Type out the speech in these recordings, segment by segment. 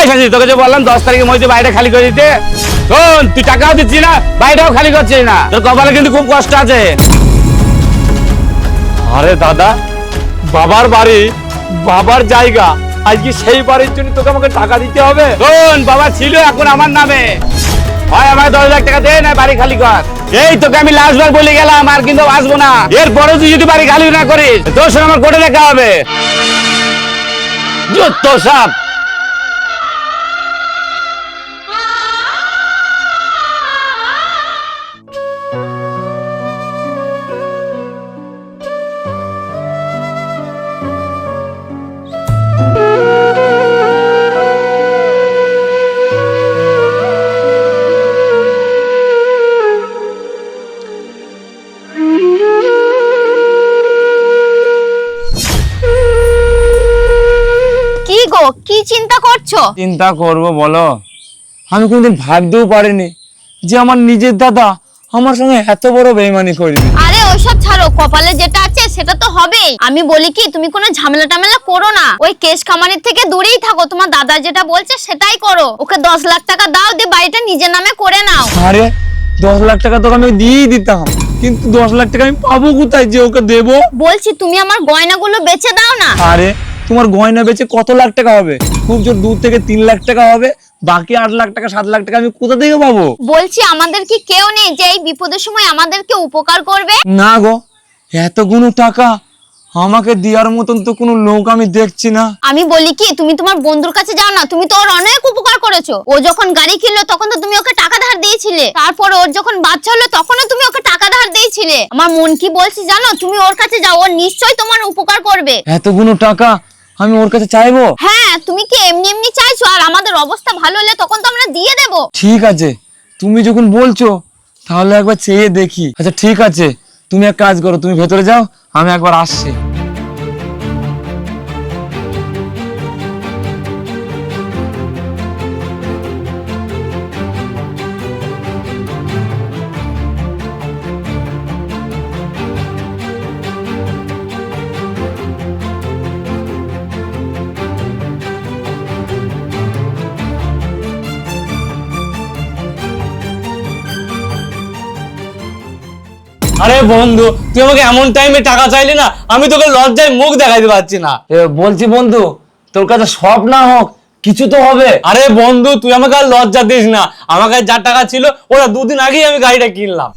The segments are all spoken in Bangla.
শাশি, তোকে যে বললাম 10 তারিখের মধ্যে বাড়িটা খালি করে দিতে। শোন, তুই টাকাও দিচ্ছিস না, বাড়িটাও খালি করছিস না, তোর কপালে কিন্তু খুব কষ্ট আছে। আরে দাদা, বাবার বাড়ি, বাবার জায়গা, আজকে সেই বাড়ির জন্য তোকে আমাকে টাকা দিতে হবে? শোন, বাবা ছিল এখন আমার নামে, হয় আমাকে 10 লাখ টাকা দে, না বাড়ি খালি কর। এই তোকে আমি লাস্ট বার বলে গেলাম, আর কিন্তু আসবো না। এরপরে তুই যদি বাড়ি খালি না করিস, তোর সঙ্গে আমার কোর্টে দেখা হবে। যত সব। কি গো, কি চিন্তা করছো? চিন্তা করবো বলো? আমি কোনদিন ভাবতেও পারিনি যে আমার নিজের দাদা আমার সঙ্গে এত বড় বেইমানি করবে। আরে ওইসব ছাড়ো, কপালে যেটা আছে সেটা তো হবেই। আমি বলি কি, তুমি কোনো ঝামেলা টামেলা করো না, ওই কেস কামানির থেকে দূরেই থাকো। তোমার দাদা যেটা বলছে সেটাই করো। ওকে 10 লাখ টাকা দাও, দিয়ে বাড়িটা নিজের নামে করে নাও। আরে 10 লাখ টাকা তোকে আমি দিয়েই দিতাম, কিন্তু 10 লাখ টাকা আমি পাবো কোথায় যে ওকে দেবো? বলছি তুমি আমার গয়নাগুলো বেচে দাও না। আরে তোমার গয়না বেচে কত লাখ টাকা হবে? খুব জোর 2 থেকে 3 লাখ টাকা হবে। বাকি 8 লাখ টাকা 7 লাখ টাকা আমি কোথা থেকে পাবো? বলছি আমাদের কি কেউ নেই যে এই বিপদের সময় আমাদেরকে উপকার করবে? না গো, এতগুলো টাকা আমাকে দেওয়ার মতন তো কোনো লোক আমি দেখছি না। আমি বলি কি, তুমি তোমার বন্ধুর কাছে যাও না, তুমি তো ওর অনেক উপকার করেছো। ও যখন গাড়ি কিনলো তখন তো তুমি ওকে টাকা ধার দিয়েছিলে, তারপর ওর যখন বাচ্চা হলো তখনও তুমি ওকে টাকা ধার দিয়েছিলে। আমার মন কি বলছি জানো, তুমি ওর কাছে যাও, ও নিশ্চয়ই তোমার উপকার করবে। এতগুলো টাকা আমি ওর কাছে চাইবো? হ্যাঁ, তুমি কি এমনি এমনি চাইছো? আর আমাদের অবস্থা ভালো হলে তখন তো আমরা দিয়ে দেবো। ঠিক আছে, তুমি যখন বলছো তাহলে একবার চেয়ে দেখি। আচ্ছা ঠিক আছে, তুমি এক কাজ করো, তুমি ভেতরে যাও, আমি একবার আসছি। আরে বন্ধু, তুই আমাকে এমন টাইমে টাকা চাইলি না, আমি তোকে লজ্জায় মুখ দেখাইতে পারছি না। বলছি বন্ধু, তোর কাছে সব না হোক কিছু তো হবে। আরে বন্ধু, তুই আমাকে আর লজ্জা দিস না। আমার কাছে যা টাকা ছিল ওরা 2 দিন আগেই আমি গাড়িটা কিনলাম।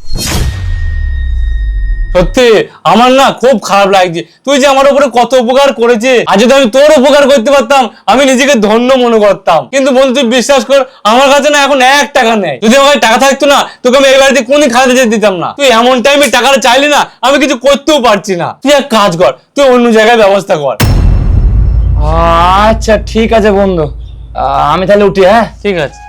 সত্যি আমার না খুব খারাপ লাগছে, তুই যে আমার উপরে কত উপকার করেছিস। আর যদি আমি তোর উপকার করতে পারতাম, আমি নিজেকে ধন্য মনে করতাম। কিন্তু বন্ধু তুই বিশ্বাস কর, আমার কাছে না এখন 1 টাকা নেই। যদি আমার কাছে টাকা থাকতো না, তোকে আমি এই বাড়িতে কোনদিন খাওয়াতে যেতে দিতাম না। তুই এমন টাইমে টাকাটা চাইলি না, আমি কিছু করতেও পারছি না। তুই এক কাজ কর, তুই অন্য জায়গায় ব্যবস্থা কর। আচ্ছা ঠিক আছে বন্ধু, আমি তাহলে উঠি। হ্যাঁ ঠিক আছে।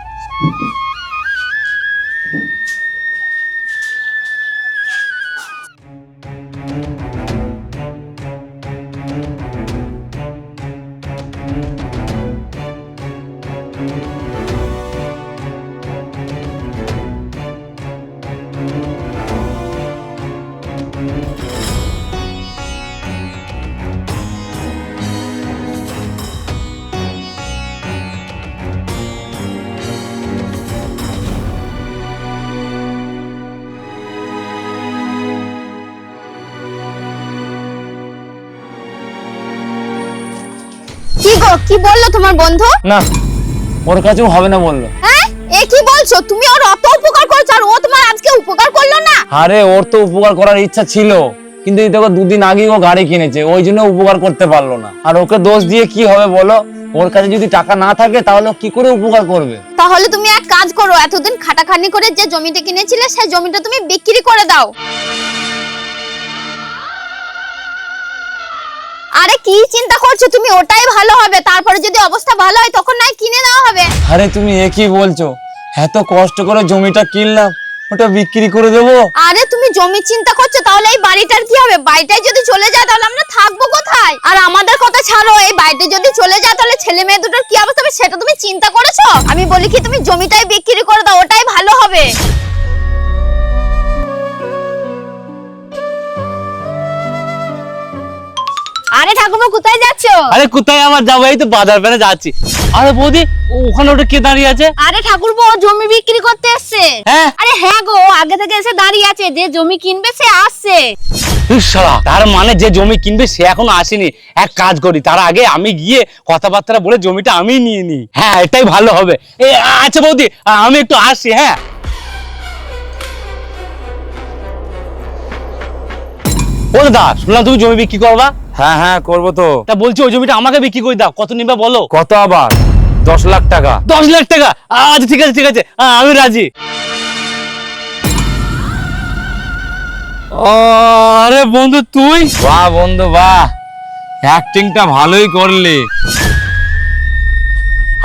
কি গো, কি বললো তোমার বন্ধু? না, ওর কাছেও হবে না বললো। হ্যাঁ, এ কি বলছো? তুমি ওর অত উপকার করেছো আর ও তোমার আজকে উপকার করলো না? আরে ওর তো উপকার করার ইচ্ছা ছিল, কিন্তু এই দেখো 2 দিন আগেই ও গাড়ি কিনেছে, ওই জন্য উপকার করতে পারলো না। আর ওকে দোষ দিয়ে কি হবে বলো? ওর কাছে যদি টাকা না থাকে তাহলে ও কি করে উপকার করবে? তাহলে তুমি এক কাজ করো, এতদিন খাটাখাটনি করে যে জমিটা কিনেছিলে সেই জমিটা তুমি বিক্রি করে দাও। আরে কি চিন্তা করছো তুমি? ওটাই ভালো হবে, তারপরে যদি অবস্থা ভালো হয় তখন নয় কিনে দেওয়া হবে। আরে তুমি একই বলছো, এত কষ্ট করে জমিটা কিনলাম, ওটা বিক্রি করে দেবো? আরে তুমি জমি চিন্তা করছো, তাহলে এই বাড়িটার কি হবে? বাড়িটাই যদি চলে যায় তাহলে আমরা থাকবো কোথায়? আর আমাদের কথা ছাড়ো, এই বাড়িতে যদি চলে যায় তাহলে ছেলে মেয়ে দুটোর কি অবস্থা হবে সেটা তুমি চিন্তা করেছো? আমি বলি কি, তুমি জমিটাই বিক্রি করে দাও, ওটাই ভালো হবে। আরে ঠাকুমা কোথায় যাচ্ছো? আরে কোথায় আমার যাবো, এই তো বাজার পেনে যাচ্ছি। আরে বৌদি, ওখানে ওটা কে দাঁড়িয়ে আছে? আরে ঠাকুরপো, ও জমি বিক্রি করতে এসছে। হ্যাঁ? আরে হ্যাঁ গো, আগে থেকে এসে দাঁড়িয়ে আছে, যে জমি কিনবে সে আসছে। ইস শালা, তার মানে যে জমি কিনবে সে এখনো আসেনি। এক কাজ করি, তার আগে আমি গিয়ে কথাবার্তা বলে জমিটা আমি নিয়ে নিই। হ্যাঁ, এটাই ভালো হবে। আচ্ছা বৌদি, আমি একটু আসি। হ্যাঁ, ও দাদা, শুনলাম তুমি জমি বিক্রি করবা। হ্যাঁ হ্যাঁ করবো তো। তা বলছি ওই জমিটা আমাকে বিক্রি করে দাও, কত নিবা বলো? কত আবার? 10 লাখ টাকা। 10 লাখ টাকা? আচ্ছা ঠিক আছে ঠিক আছে, আমি রাজি। আরে বন্ধু তুই? বাহ বন্ধু বাহ, অ্যাক্টিংটা ভালোই করলি।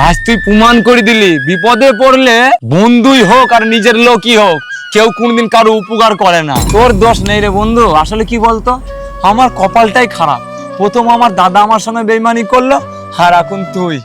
আজ তুই প্রমাণ করে দিলি, বিপদে পড়লে বন্ধুই হোক আর নিজের লোকই হোক, কেউ কোনদিন কারো উপকার করে না। তোর দোষ নেই রে বন্ধু, আসলে কি বলতো, আমার কপালটাই খারাপ। প্রথম আমার দাদা আমার সঙ্গে বেইমানি করলো, আর এখন তুই।